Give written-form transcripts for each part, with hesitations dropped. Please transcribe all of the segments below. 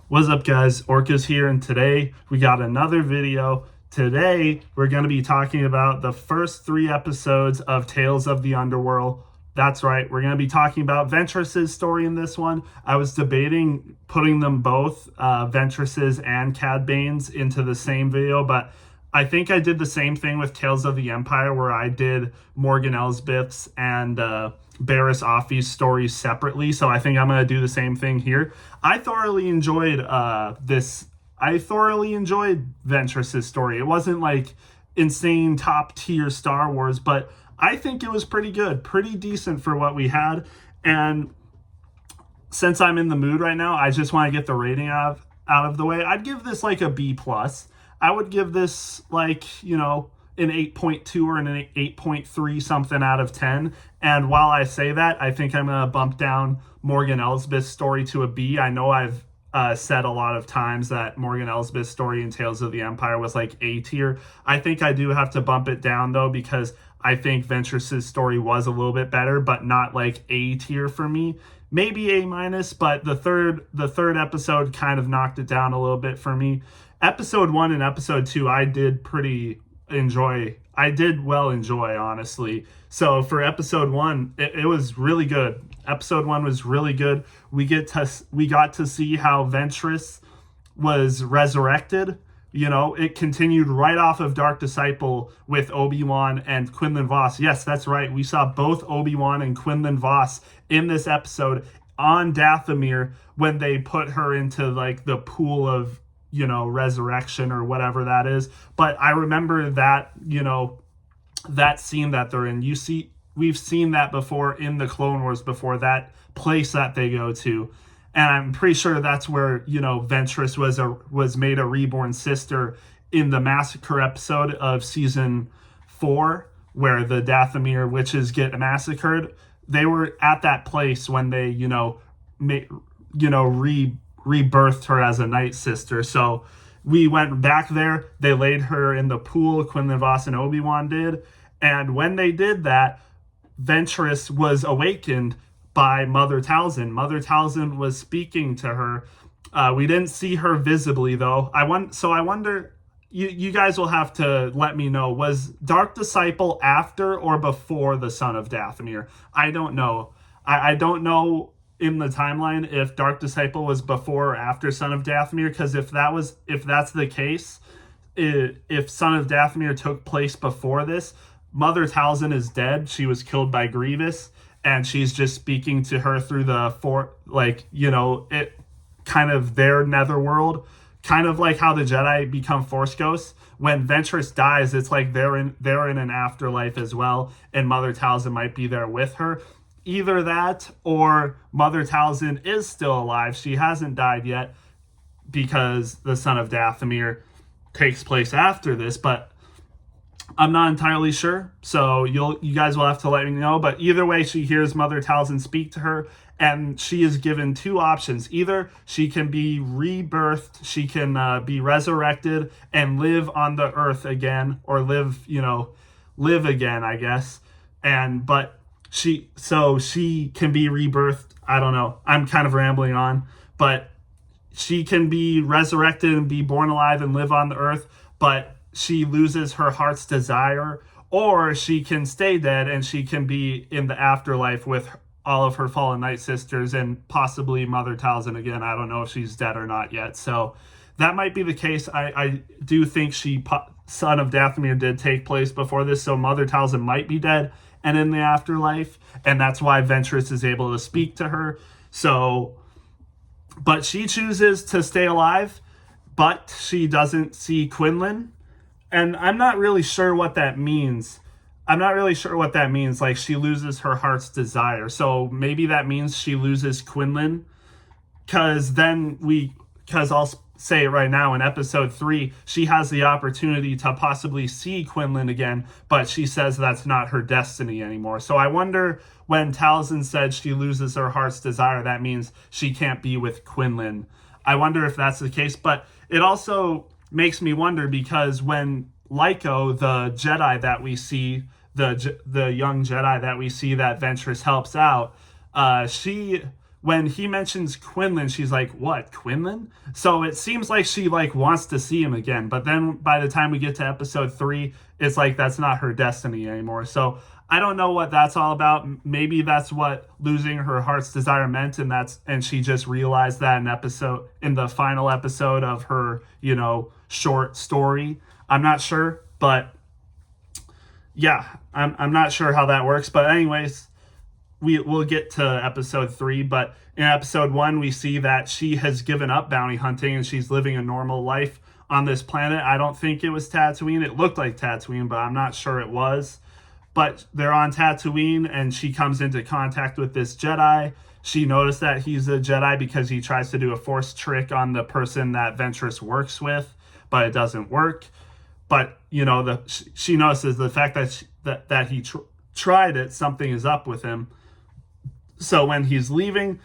What's up, guys? Orca's here, and today we got another video. Today we're going to be talking about the first 3 episodes of Tales of the Underworld. That's right, we're going to be talking about Ventress's story in this one. I was debating putting them both, Ventress's and Cad Bane's, into the same video, but I think I did the same thing with Tales of the Empire, where I did Morgan Elsbeth's and Barriss Offee's stories separately. So I think I'm going to do the same thing here. I thoroughly enjoyed this. I thoroughly enjoyed Ventress's story. It wasn't like insane top tier Star Wars, but I think it was pretty good, pretty decent for what we had. And since I'm in the mood right now, I just want to get the rating out of the way. I'd give this like a B plus. I would give this like, an 8.2 or an 8.3 something out of 10. And while I say that, I think I'm going to bump down Morgan Elsbeth's story to a B. I know I've said a lot of times that Morgan Elsbeth's story in Tales of the Empire was like A tier. I think I do have to bump it down though, because I think Ventress's story was a little bit better, but not like A tier for me. Maybe A minus, but the third episode kind of knocked it down a little bit for me. Episode 1 and episode 2, I did well enjoy, honestly. So for episode 1, it was really good. Episode 1 was really good. We got to see how Ventress was resurrected. It continued right off of Dark Disciple with Obi-Wan and Quinlan Vos. Yes, that's right. We saw both Obi-Wan and Quinlan Vos in this episode on Dathomir when they put her into like the pool of resurrection or whatever that is. But I remember that, that scene that they're in. We've seen that before in the Clone Wars before, that place that they go to. And I'm pretty sure that's where, Ventress was made a reborn sister in the massacre episode of season 4, where the Dathomir witches get massacred. They were at that place when they, rebirthed her as a Night Sister. So we went back there. They laid her in the pool, Quinlan Vos and Obi-Wan did. And when they did that, Ventress was awakened by Mother Talzin. Mother Talzin was speaking to her. We didn't see her visibly, though. I wonder, you guys will have to let me know, was Dark Disciple after or before the Son of Dathomir? I don't know. I don't know in the timeline if Dark Disciple was before or after Son of Dathomir, because if that's the case, if Son of Dathomir took place before this, Mother Talzin is dead. She was killed by Grievous, and she's just speaking to her through the it kind of their netherworld, kind of like how the Jedi become Force ghosts. When Ventress dies, it's like they're in an afterlife as well, and Mother Talzin might be there with her. Either that or Mother Talzin is still alive. She hasn't died yet because the Son of Dathomir takes place after this, but I'm not entirely sure. So you guys will have to let me know. But either way, she hears Mother Talzin speak to her, and she is given 2 options. Either she can be rebirthed, she can be resurrected and live on the earth again, or live again, I guess. But she can be rebirthed. I don't know. I'm kind of rambling on, but she can be resurrected and be born alive and live on the earth, but she loses her heart's desire, or she can stay dead and she can be in the afterlife with all of her fallen Night Sisters and possibly Mother Talzin again. I don't know if she's dead or not yet. So that might be the case. I do think Son of Dathomir did take place before this, so Mother Talzin might be dead and in the afterlife, and that's why Ventress is able to speak to her. So, but she chooses to stay alive, but she doesn't see Quinlan, and I'm not really sure what that means. Like, she loses her heart's desire. So maybe that means she loses Quinlan, because I'll say it right now, in episode 3, she has the opportunity to possibly see Quinlan again, but she says that's not her destiny anymore. So I wonder, when Talzin said she loses her heart's desire, that means she can't be with Quinlan. I wonder if that's the case, but it also makes me wonder, because when Lyko, the Jedi that we see, the young Jedi that we see that Ventress helps out, she when he mentions Quinlan, she's like, "What, Quinlan?" So it seems like she like wants to see him again. But then by the time we get to episode 3, it's like that's not her destiny anymore. So I don't know what that's all about. Maybe that's what losing her heart's desire meant, and she just realized that in the final episode of her, short story. I'm not sure, but yeah, I'm not sure how that works. But anyways, we'll get to episode 3, but in episode 1 we see that she has given up bounty hunting and she's living a normal life on this planet. I don't think it was Tatooine. It looked like Tatooine, but I'm not sure it was. But they're on Tatooine and she comes into contact with this Jedi. She noticed that he's a Jedi because he tries to do a force trick on the person that Ventress works with, but it doesn't work. But she notices the fact that he tried it, something is up with him. So when he's leaving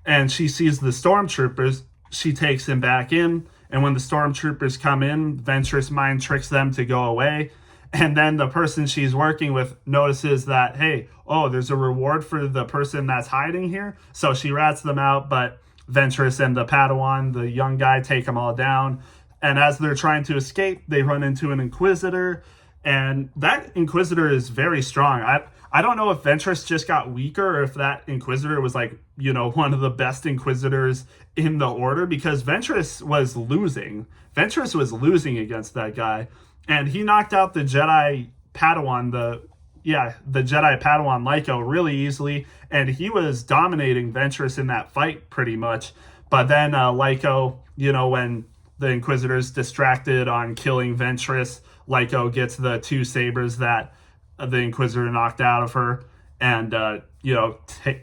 and she sees the stormtroopers, she takes him back in. And when the stormtroopers come in, Ventress mind tricks them to go away. And then the person she's working with notices that, hey, there's a reward for the person that's hiding here. So she rats them out, but Ventress and the Padawan, the young guy, take them all down. And as they're trying to escape, they run into an Inquisitor. And that Inquisitor is very strong. I don't know if Ventress just got weaker or if that Inquisitor was like, one of the best Inquisitors in the Order, because Ventress was losing. Ventress was losing against that guy. And he knocked out the Jedi Padawan, the Jedi Padawan Lyko really easily. And he was dominating Ventress in that fight pretty much. But then Lyko, when the Inquisitor's distracted on killing Ventress, Lyko gets the 2 sabers that the Inquisitor knocked out of her and,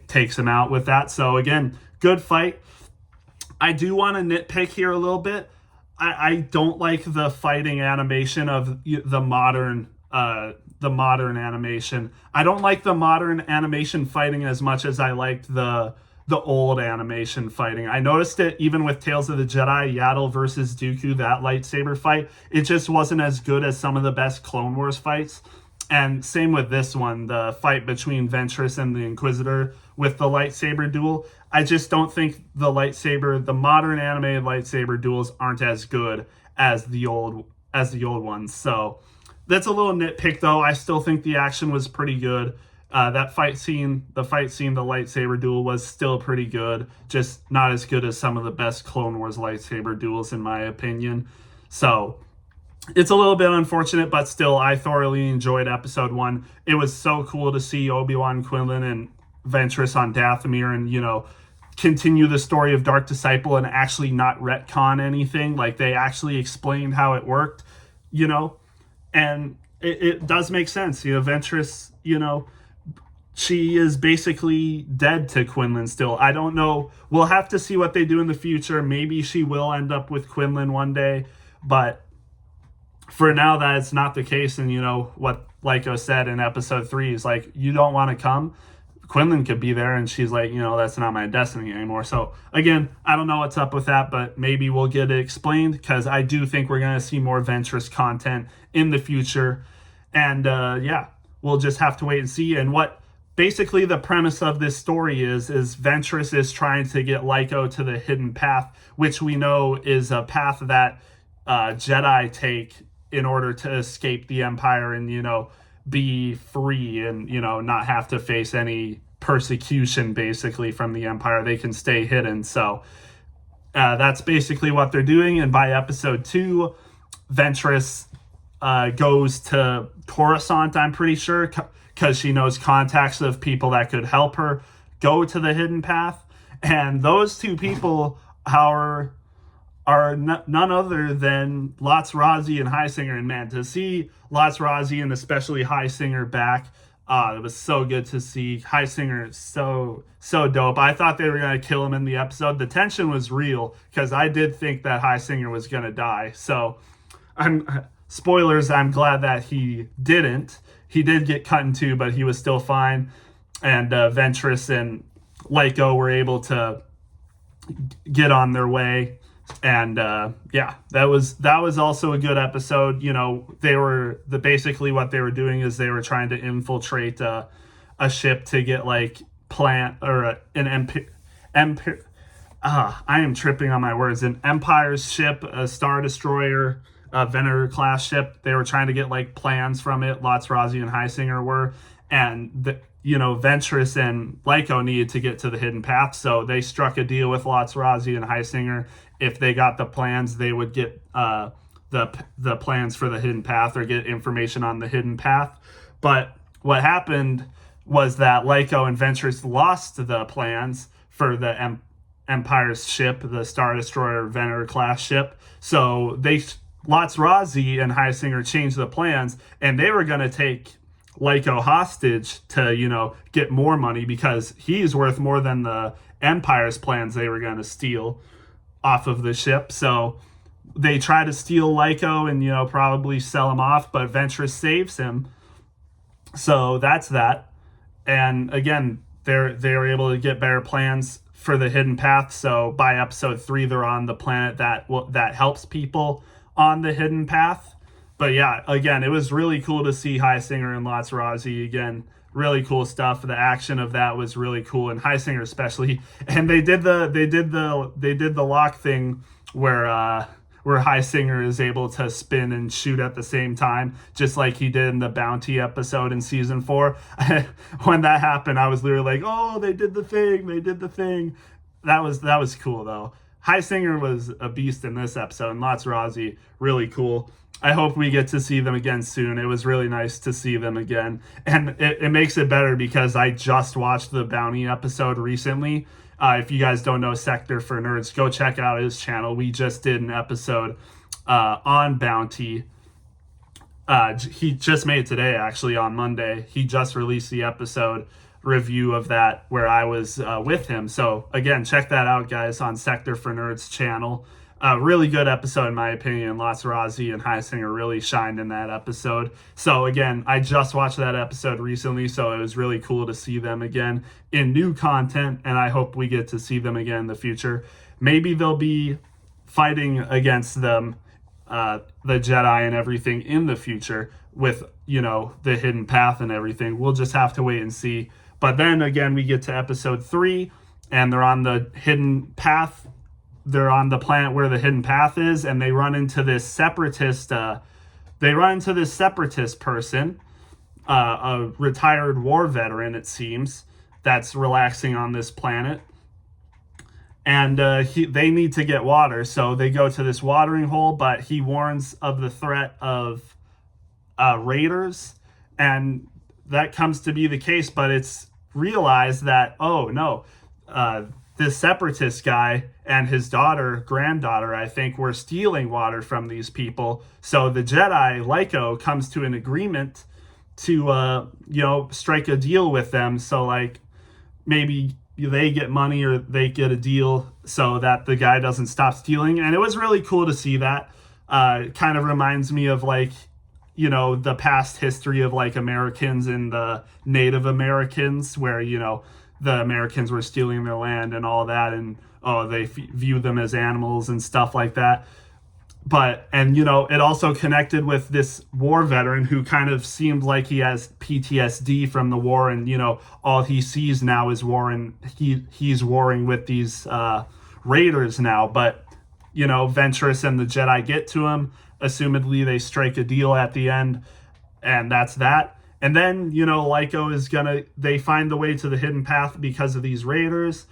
takes him out with that. So again, good fight. I do want to nitpick here a little bit. I don't like the fighting animation of the modern animation. I don't like the modern animation fighting as much as I liked the old animation fighting. I noticed it even with Tales of the Jedi, Yaddle versus Dooku, that lightsaber fight. It just wasn't as good as some of the best Clone Wars fights. And same with this one, the fight between Ventress and the Inquisitor with the lightsaber duel. I just don't think the modern animated lightsaber duels aren't as good as the old ones. So that's a little nitpick though. I still think the action was pretty good. The lightsaber duel was still pretty good, just not as good as some of the best Clone Wars lightsaber duels in my opinion. So it's a little bit unfortunate, but still, I thoroughly enjoyed episode 1. It was so cool to see Obi-Wan, Quinlan, and Ventress on Dathomir and, continue the story of Dark Disciple and actually not retcon anything. Like, they actually explained how it worked, and it does make sense. Ventress, she is basically dead to Quinlan still. I don't know. We'll have to see what they do in the future. Maybe she will end up with Quinlan one day, but for now, that is not the case. And what Lyko said in episode 3 is like, you don't want to come. Quinlan could be there, and she's like, that's not my destiny anymore. So again, I don't know what's up with that, but maybe we'll get it explained, because I do think we're going to see more Ventress content in the future. And we'll just have to wait and see. And what basically the premise of this story is Ventress is trying to get Lyko to the hidden path, which we know is a path that Jedi take in order to escape the Empire and, be free and, not have to face any persecution basically from the Empire. They can stay hidden. So that's basically what they're doing. And by episode 2, Ventress goes to Coruscant, I'm pretty sure, because she knows contacts of people that could help her go to the hidden path. And those 2 people are none other than Lots Razi and Highsinger. And man, to see Lots Razi and especially Highsinger back, it was so good to see. Highsinger is so dope. I thought they were going to kill him in the episode. The tension was real, because I did think that Highsinger was going to die. So spoilers, I'm glad that he didn't. He did get cut in 2, but he was still fine. And Ventress and Lyko were able to get on their way. And that was also a good episode. They were basically what they were doing is they were trying to infiltrate a ship to get like an I am tripping on my words. An Empire's ship, a Star Destroyer, a Venator class ship. They were trying to get like plans from it. Lots Razi and Heisinger were, and Ventress and Lyco needed to get to the hidden path, so they struck a deal with Lots Razi and Heisinger. If they got the plans, they would get the plans for the hidden path or get information on the hidden path. But what happened was that Lyco and Ventress lost the plans for the Empire's ship, the Star Destroyer Venator class ship. So Lots Razi and Heisinger changed the plans, and they were going to take Lyco hostage to, get more money because he's worth more than the Empire's plans they were going to steal off of the ship. So they try to steal Lyco and, probably sell him off, but Ventress saves him. So that's that. And again, they were able to get better plans for the hidden path. So by episode 3, they're on the planet that helps people on the hidden path. But yeah, again, it was really cool to see Heisinger and Lots Razi again. Really cool stuff. The action of that was really cool, and Heisinger especially. And they did the lock thing where Heisinger is able to spin and shoot at the same time, just like he did in the Bounty episode in season 4. When that happened, I was literally like, "Oh, they did the thing." That was cool though. Heisinger was a beast in this episode, and Lots Razi really cool. I hope we get to see them again soon. It was really nice to see them again. And it makes it better because I just watched the Bounty episode recently. If you guys don't know Sector for Nerds, go check out his channel. We just did an episode on Bounty. He just made it today, actually, on Monday. He just released the episode review of that where I was with him. So, again, check that out, guys, on Sector for Nerds channel. Really good episode, in my opinion. Lots Razi and Heisinger really shined in that episode. So, again, I just watched that episode recently, so it was really cool to see them again in new content, and I hope we get to see them again in the future. Maybe they'll be fighting against them, the Jedi and everything in the future with, the hidden path and everything. We'll just have to wait and see. But then, again, we get to episode 3, and they're on the hidden path. They're on the planet where the hidden path is, and they run into this separatist. Person, a retired war veteran, it seems, that's relaxing on this planet, and they need to get water. So they go to this watering hole, but he warns of the threat of raiders, and that comes to be the case. But it's realized that this separatist guy and his granddaughter, I think, were stealing water from these people. So the Jedi, Lyco, comes to an agreement to, strike a deal with them. So, like, maybe they get money or they get a deal so that the guy doesn't stop stealing. And it was really cool to see that. It kind of reminds me of, like, the past history of, like, Americans and the Native Americans where, the Americans were stealing their land and all that, and they view them as animals and stuff like that. But, and it also connected with this war veteran who kind of seemed like he has PTSD from the war, and all he sees now is war, and he's warring with these raiders now. But Ventress and the Jedi get to him. Assumedly, they strike a deal at the end, and that's that. And then, Lyco they find the way to the hidden path because of these raiders.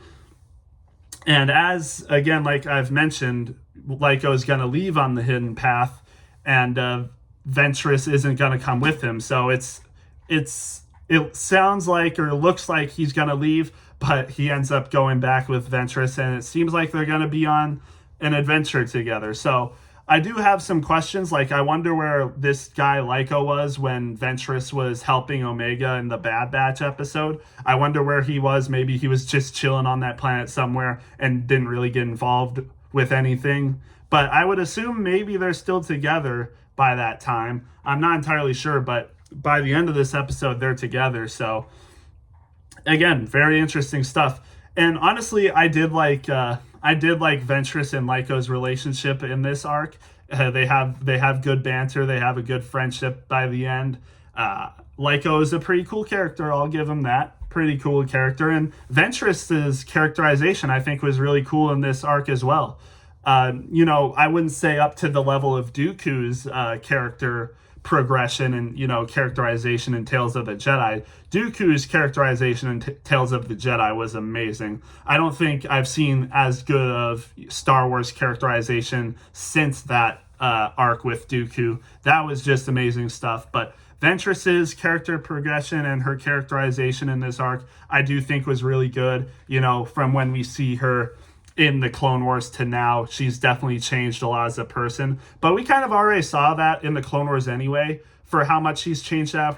And as, again, like I've mentioned, Lyco is going to leave on the hidden path, and Ventress isn't going to come with him. So it sounds like, or looks like he's going to leave, but he ends up going back with Ventress, and it seems like they're going to be on an adventure together. So I do have some questions. Like, I wonder where this guy Lyco was when Ventress was helping Omega in the Bad Batch episode. I wonder where he was. Maybe he was just chilling on that planet somewhere and didn't really get involved with anything. But I would assume maybe they're still together by that time. I'm not entirely sure, but by the end of this episode, they're together. So, again, very interesting stuff. And honestly, I did like Ventress and Lyco's relationship in this arc. They have good banter. They have a good friendship by the end. Lyco is a pretty cool character. I'll give him that. pretty cool character. And Ventress's characterization, I think, was really cool in this arc as well. I wouldn't say up to the level of Dooku's character progression and, characterization in Tales of the Jedi. Dooku's characterization in Tales of the Jedi was amazing. I don't think I've seen as good of Star Wars characterization since that arc with Dooku. That was just amazing stuff. But Ventress's character progression and her characterization in this arc, I do think was really good. From when we see her in the Clone Wars to now, she's definitely changed a lot as a person. But we kind of already saw that in the Clone Wars anyway, for how much she's changed as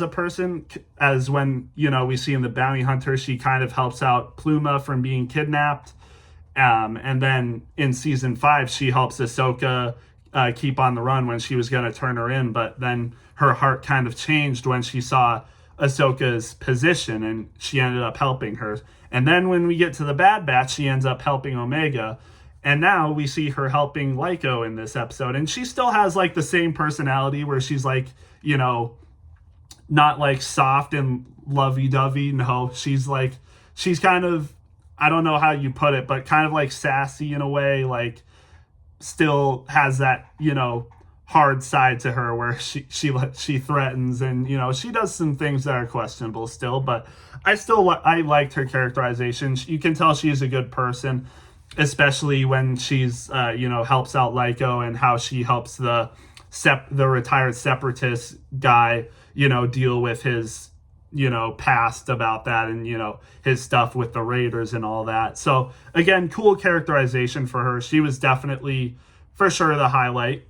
a person, as when, we see in the Bounty Hunter, she kind of helps out Pluma from being kidnapped. And then in season 5, she helps Ahsoka keep on the run when she was going to turn her in. But then her heart kind of changed when she saw Ahsoka's position, and she ended up helping her. And then when we get to the Bad Batch, she ends up helping Omega. And now we see her helping Lyko in this episode. And she still has like the same personality where she's like, not like soft and lovey-dovey. No, she's kind of, I don't know how you put it, but kind of like sassy in a way, like still has that, hard side to her where she threatens, and she does some things that are questionable still, but I liked her characterization. You can tell she's a good person, especially when she's helps out Lyko, and how she helps the retired separatist guy deal with his past about that, and his stuff with the Raiders and all that. So again, cool characterization for her. She was definitely for sure the highlight,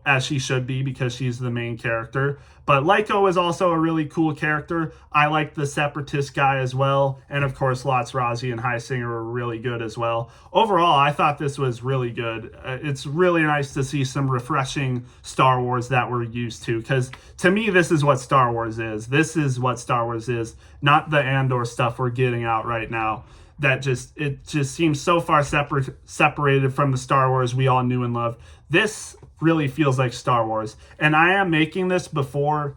as she should be, because she's the main character. But Lyko is also a really cool character. I like the separatist guy as well. And of course, Lots Razi and Highsinger were really good as well. Overall, I thought this was really good. It's really nice to see some refreshing Star Wars that we're used to. Because to me, this is what Star Wars is. This is what Star Wars is, not the Andor stuff we're getting out right now. It just seems so far separated from the Star Wars we all knew and loved. This really feels like Star Wars. And I am making this before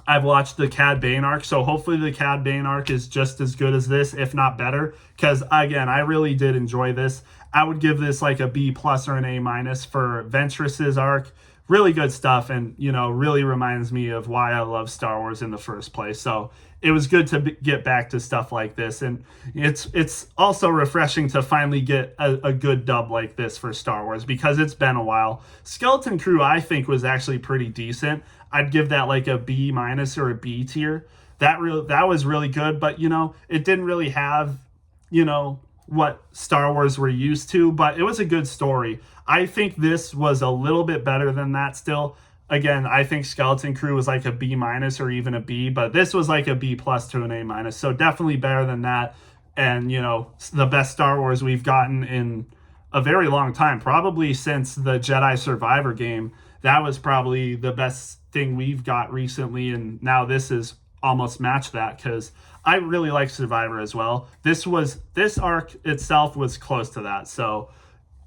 I've watched the Cad Bane arc, so hopefully the Cad Bane arc is just as good as this, if not better, because again, I really did enjoy this. I would give this like a B+ or an A- for Ventress's arc. Really good stuff, and really reminds me of why I love Star Wars in the first place. So it was good to get back to stuff like this, and it's also refreshing to finally get a good dub like this for Star Wars, because it's been a while. Skeleton Crew, I think, was actually pretty decent. I'd give that like a B- or a B tier. That was really good, but it didn't really have what Star Wars we're used to, but it was a good story. I think this was a little bit better than that still. Again, I think Skeleton Crew was like a B- or even a B, but this was like a B+ to an A-, so definitely better than that. And, the best Star Wars we've gotten in a very long time, probably since the Jedi Survivor game. That was probably the best thing we've got recently, and now this is almost matched that, because I really like Survivor as well. This arc itself was close to that, so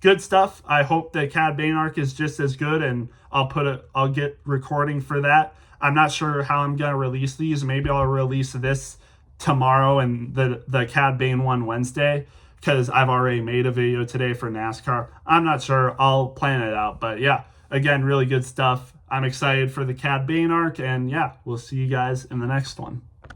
good stuff. I hope the Cad Bane arc is just as good, and I'll get recording for that. I'm not sure how I'm gonna release these. Maybe I'll release this tomorrow and the Cad Bane one Wednesday, because I've already made a video today for NASCAR. I'm not sure. I'll plan it out, but yeah, again, really good stuff. I'm excited for the Cad Bane arc, and yeah, we'll see you guys in the next one.